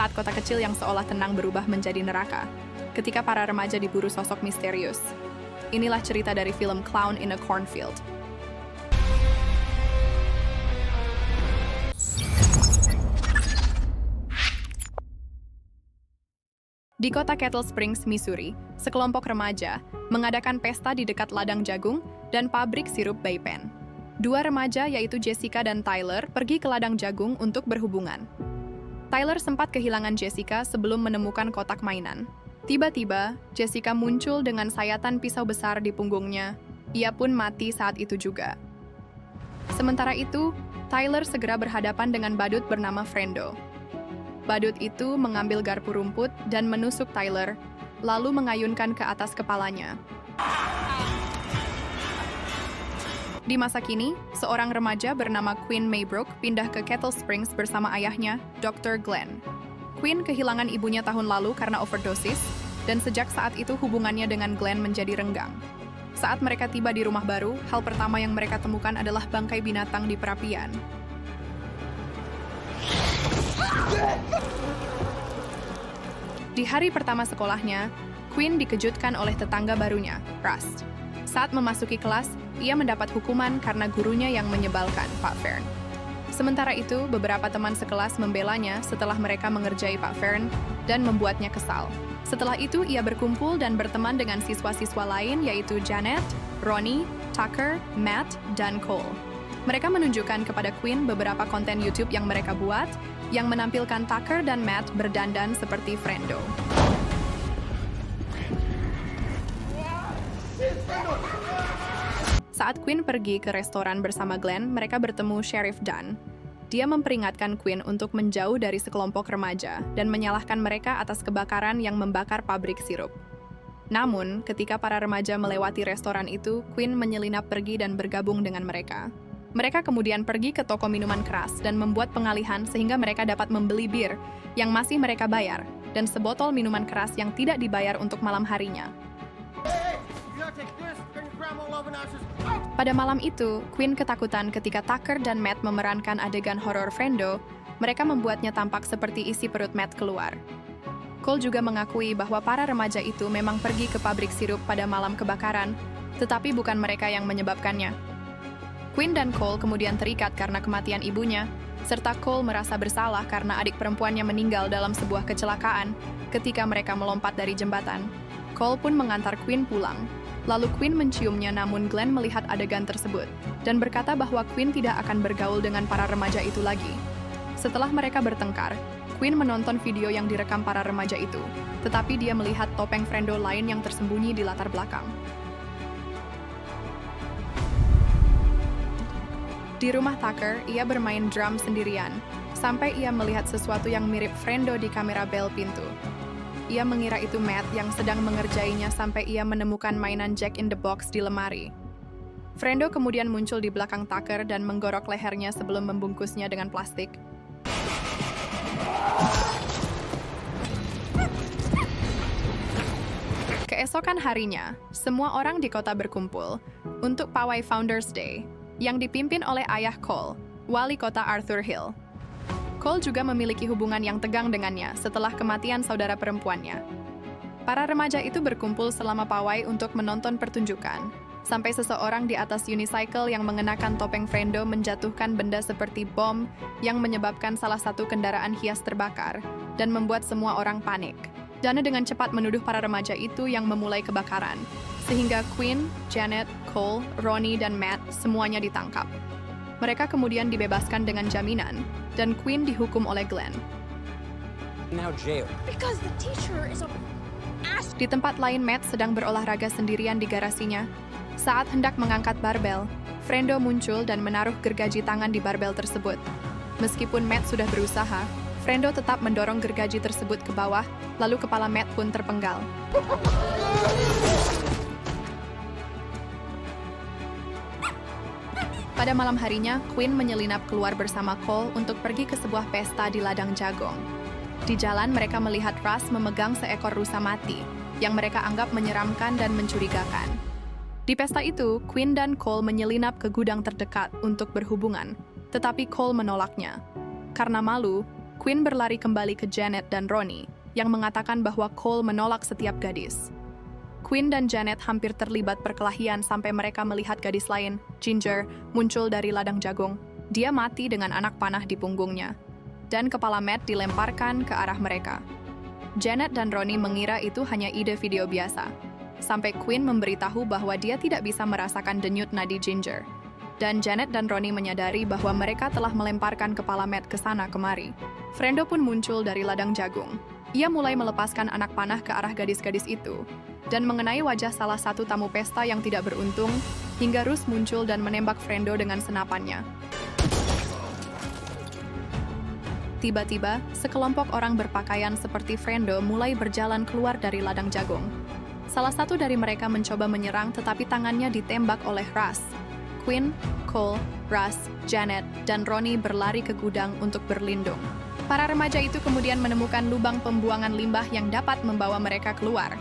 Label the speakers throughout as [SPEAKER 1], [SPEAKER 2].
[SPEAKER 1] saat kota kecil yang seolah tenang berubah menjadi neraka, ketika para remaja diburu sosok misterius. Inilah cerita dari film Clown in a Cornfield. Di kota Kettle Springs, Missouri, sekelompok remaja mengadakan pesta di dekat ladang jagung dan pabrik sirup Bay Pen. Dua remaja, yaitu Jessica dan Tyler, pergi ke ladang jagung untuk berhubungan. Tyler sempat kehilangan Jessica sebelum menemukan kotak mainan. Tiba-tiba, Jessica muncul dengan sayatan pisau besar di punggungnya. Ia pun mati saat itu juga. Sementara itu, Tyler segera berhadapan dengan badut bernama Frendo. Badut itu mengambil garpu rumput dan menusuk Tyler, lalu mengayunkan ke atas kepalanya. Di masa kini, seorang remaja bernama Quinn Maybrook pindah ke Kettle Springs bersama ayahnya, Dr. Glenn. Quinn kehilangan ibunya tahun lalu karena overdosis, dan sejak saat itu hubungannya dengan Glenn menjadi renggang. Saat mereka tiba di rumah baru, hal pertama yang mereka temukan adalah bangkai binatang di perapian. Di hari pertama sekolahnya, Quinn dikejutkan oleh tetangga barunya, Rust. Saat memasuki kelas, ia mendapat hukuman karena gurunya yang menyebalkan, Pak Fern. Sementara itu, beberapa teman sekelas membelanya setelah mereka mengerjai Pak Fern dan membuatnya kesal. Setelah itu, ia berkumpul dan berteman dengan siswa-siswa lain, yaitu Janet, Ronnie, Tucker, Matt, dan Cole. Mereka menunjukkan kepada Quinn beberapa konten YouTube yang mereka buat, yang menampilkan Tucker dan Matt berdandan seperti Frendo. Saat Quinn pergi ke restoran bersama Glenn, mereka bertemu Sheriff Dunn. Dia memperingatkan Quinn untuk menjauh dari sekelompok remaja dan menyalahkan mereka atas kebakaran yang membakar pabrik sirup. Namun, ketika para remaja melewati restoran itu, Quinn menyelinap pergi dan bergabung dengan mereka. Mereka kemudian pergi ke toko minuman keras dan membuat pengalihan sehingga mereka dapat membeli bir yang masih mereka bayar dan sebotol minuman keras yang tidak dibayar untuk malam harinya. Pada malam itu, Quinn ketakutan ketika Tucker dan Matt memerankan adegan horor Frendo. Mereka membuatnya tampak seperti isi perut Matt keluar. Cole juga mengakui bahwa para remaja itu memang pergi ke pabrik sirup pada malam kebakaran, tetapi bukan mereka yang menyebabkannya. Quinn dan Cole kemudian terikat karena kematian ibunya, serta Cole merasa bersalah karena adik perempuannya meninggal dalam sebuah kecelakaan ketika mereka melompat dari jembatan. Cole pun mengantar Quinn pulang. Lalu Quinn menciumnya, namun Glenn melihat adegan tersebut dan berkata bahwa Quinn tidak akan bergaul dengan para remaja itu lagi. Setelah mereka bertengkar, Quinn menonton video yang direkam para remaja itu, tetapi dia melihat topeng Frendo lain yang tersembunyi di latar belakang. Di rumah Tucker, ia bermain drum sendirian, sampai ia melihat sesuatu yang mirip Frendo di kamera bel pintu. Ia mengira itu Matt yang sedang mengerjainya sampai ia menemukan mainan Jack in the Box di lemari. Frendo kemudian muncul di belakang Tucker dan menggorok lehernya sebelum membungkusnya dengan plastik. Keesokan harinya, semua orang di kota berkumpul untuk pawai Founders Day, yang dipimpin oleh ayah Cole, wali kota Arthur Hill. Cole juga memiliki hubungan yang tegang dengannya setelah kematian saudara perempuannya. Para remaja itu berkumpul selama pawai untuk menonton pertunjukan, sampai seseorang di atas unicycle yang mengenakan topeng Frendo menjatuhkan benda seperti bom yang menyebabkan salah satu kendaraan hias terbakar dan membuat semua orang panik. Dana dengan cepat menuduh para remaja itu yang memulai kebakaran, sehingga Quinn, Janet, Cole, Ronnie, dan Matt semuanya ditangkap. Mereka kemudian dibebaskan dengan jaminan, dan Quinn dihukum oleh Glenn. Di tempat lain, Matt sedang berolahraga sendirian di garasinya. Saat hendak mengangkat barbel, Frendo muncul dan menaruh gergaji tangan di barbel tersebut. Meskipun Matt sudah berusaha, Frendo tetap mendorong gergaji tersebut ke bawah, lalu kepala Matt pun terpenggal. Pada malam harinya, Quinn menyelinap keluar bersama Cole untuk pergi ke sebuah pesta di ladang jagung. Di jalan, mereka melihat Russ memegang seekor rusa mati, yang mereka anggap menyeramkan dan mencurigakan. Di pesta itu, Quinn dan Cole menyelinap ke gudang terdekat untuk berhubungan, tetapi Cole menolaknya. Karena malu, Quinn berlari kembali ke Janet dan Ronnie, yang mengatakan bahwa Cole menolak setiap gadis. Quinn dan Janet hampir terlibat perkelahian sampai mereka melihat gadis lain, Ginger, muncul dari ladang jagung. Dia mati dengan anak panah di punggungnya, dan kepala Matt dilemparkan ke arah mereka. Janet dan Ronnie mengira itu hanya ide video biasa, sampai Quinn memberitahu bahwa dia tidak bisa merasakan denyut nadi Ginger. Dan Janet dan Ronnie menyadari bahwa mereka telah melemparkan kepala Matt ke sana kemari. Frendo pun muncul dari ladang jagung. Ia mulai melepaskan anak panah ke arah gadis-gadis itu, dan mengenai wajah salah satu tamu pesta yang tidak beruntung, hingga Rus muncul dan menembak Frendo dengan senapannya. Tiba-tiba, sekelompok orang berpakaian seperti Frendo mulai berjalan keluar dari ladang jagung. Salah satu dari mereka mencoba menyerang tetapi tangannya ditembak oleh Russ. Quinn, Cole, Russ, Janet, dan Ronnie berlari ke gudang untuk berlindung. Para remaja itu kemudian menemukan lubang pembuangan limbah yang dapat membawa mereka keluar.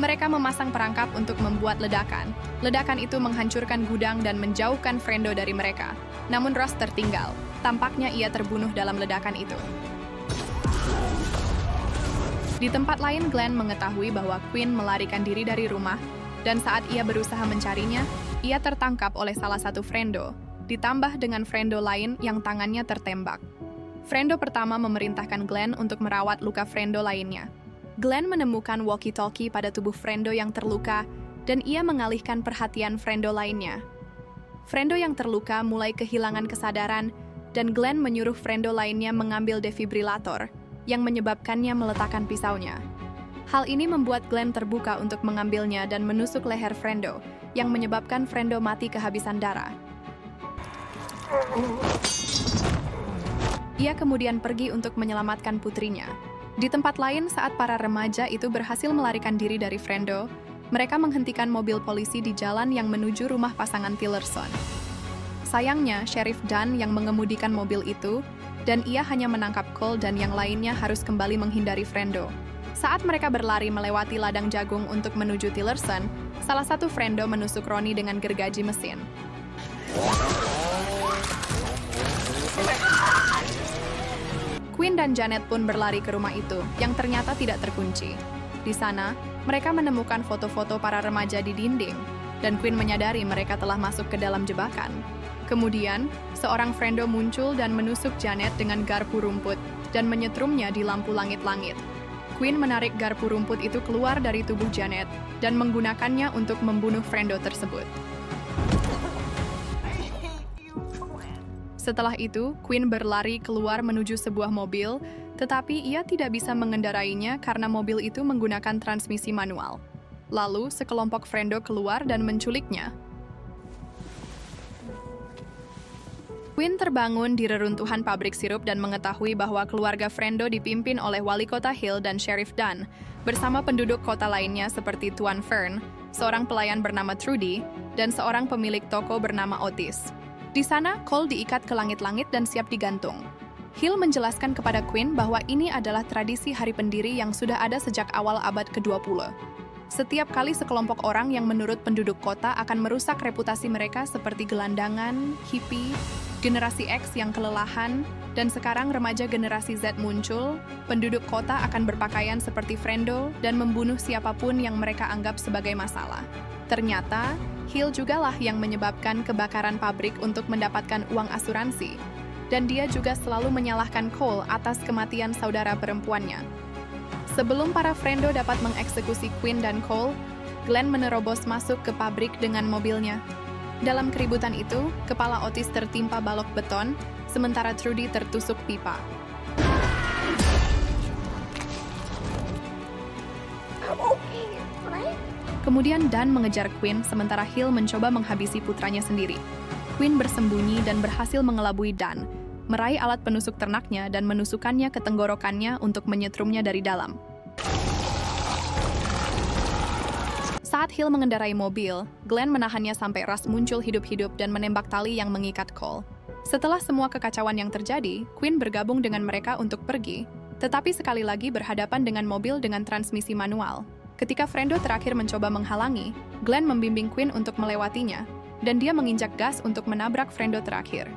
[SPEAKER 1] Mereka memasang perangkap untuk membuat ledakan. Ledakan itu menghancurkan gudang dan menjauhkan Frendo dari mereka. Namun Russ tertinggal. Tampaknya ia terbunuh dalam ledakan itu. Di tempat lain, Glenn mengetahui bahwa Quinn melarikan diri dari rumah, dan saat ia berusaha mencarinya, ia tertangkap oleh salah satu Frendo, ditambah dengan Frendo lain yang tangannya tertembak. Frendo pertama memerintahkan Glenn untuk merawat luka Frendo lainnya. Glenn menemukan walkie-talkie pada tubuh Frendo yang terluka, dan ia mengalihkan perhatian Frendo lainnya. Frendo yang terluka mulai kehilangan kesadaran, dan Glenn menyuruh Frendo lainnya mengambil defibrilator, yang menyebabkannya meletakkan pisaunya. Hal ini membuat Glenn terbuka untuk mengambilnya dan menusuk leher Frendo, yang menyebabkan Frendo mati kehabisan darah. Ia kemudian pergi untuk menyelamatkan putrinya. Di tempat lain, saat para remaja itu berhasil melarikan diri dari Frendo, mereka menghentikan mobil polisi di jalan yang menuju rumah pasangan Tillerson. Sayangnya, Sheriff Dunn yang mengemudikan mobil itu, dan ia hanya menangkap Cole dan yang lainnya harus kembali menghindari Frendo. Saat mereka berlari melewati ladang jagung untuk menuju Tillerson, salah satu Frendo menusuk Ronnie dengan gergaji mesin. Quinn dan Janet pun berlari ke rumah itu, yang ternyata tidak terkunci. Di sana, mereka menemukan foto-foto para remaja di dinding, dan Quinn menyadari mereka telah masuk ke dalam jebakan. Kemudian, seorang Frendo muncul dan menusuk Janet dengan garpu rumput, dan menyetrumnya di lampu langit-langit. Quinn menarik garpu rumput itu keluar dari tubuh Janet, dan menggunakannya untuk membunuh Frendo tersebut. Setelah itu, Quinn berlari keluar menuju sebuah mobil, tetapi ia tidak bisa mengendarainya karena mobil itu menggunakan transmisi manual. Lalu, sekelompok Frendo keluar dan menculiknya. Quinn terbangun di reruntuhan pabrik sirup dan mengetahui bahwa keluarga Frendo dipimpin oleh Wali Kota Hill dan Sheriff Dunn, bersama penduduk kota lainnya seperti Tuan Fern, seorang pelayan bernama Trudy, dan seorang pemilik toko bernama Otis. Di sana, Cole diikat ke langit-langit dan siap digantung. Hill menjelaskan kepada Quinn bahwa ini adalah tradisi hari pendiri yang sudah ada sejak awal abad ke-20. Setiap kali sekelompok orang yang menurut penduduk kota akan merusak reputasi mereka seperti gelandangan, hippie, generasi X yang kelelahan, dan sekarang remaja generasi Z muncul, penduduk kota akan berpakaian seperti Frendo dan membunuh siapapun yang mereka anggap sebagai masalah. Ternyata, Hill jugalah yang menyebabkan kebakaran pabrik untuk mendapatkan uang asuransi, dan dia juga selalu menyalahkan Cole atas kematian saudara perempuannya. Sebelum para Frendo dapat mengeksekusi Quinn dan Cole, Glenn menerobos masuk ke pabrik dengan mobilnya. Dalam keributan itu, kepala Otis tertimpa balok beton, sementara Trudy tertusuk pipa. Kemudian Dunn mengejar Quinn, sementara Hill mencoba menghabisi putranya sendiri. Quinn bersembunyi dan berhasil mengelabui Dunn, meraih alat penusuk ternaknya dan menusukkannya ke tenggorokannya untuk menyetrumnya dari dalam. Saat Hill mengendarai mobil, Glenn menahannya sampai Russ muncul hidup-hidup dan menembak tali yang mengikat Cole. Setelah semua kekacauan yang terjadi, Quinn bergabung dengan mereka untuk pergi, tetapi sekali lagi berhadapan dengan mobil dengan transmisi manual. Ketika Frendo terakhir mencoba menghalangi, Glenn membimbing Quinn untuk melewatinya, dan dia menginjak gas untuk menabrak Frendo terakhir.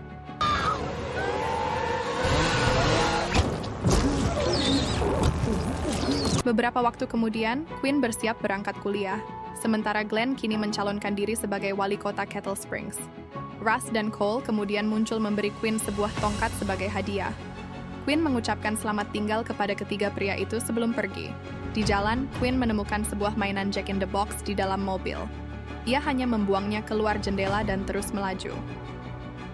[SPEAKER 1] Beberapa waktu kemudian, Quinn bersiap berangkat kuliah, sementara Glenn kini mencalonkan diri sebagai wali kota Kettle Springs. Russ dan Cole kemudian muncul memberi Quinn sebuah tongkat sebagai hadiah. Quinn mengucapkan selamat tinggal kepada ketiga pria itu sebelum pergi. Di jalan, Quinn menemukan sebuah mainan Jack in the Box di dalam mobil. Ia hanya membuangnya keluar jendela dan terus melaju.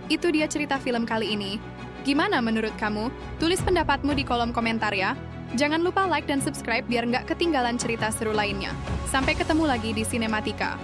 [SPEAKER 1] Itu dia cerita film kali ini. Gimana menurut kamu? Tulis pendapatmu di kolom komentar ya. Jangan lupa like dan subscribe biar nggak ketinggalan cerita seru lainnya. Sampai ketemu lagi di Sinematika.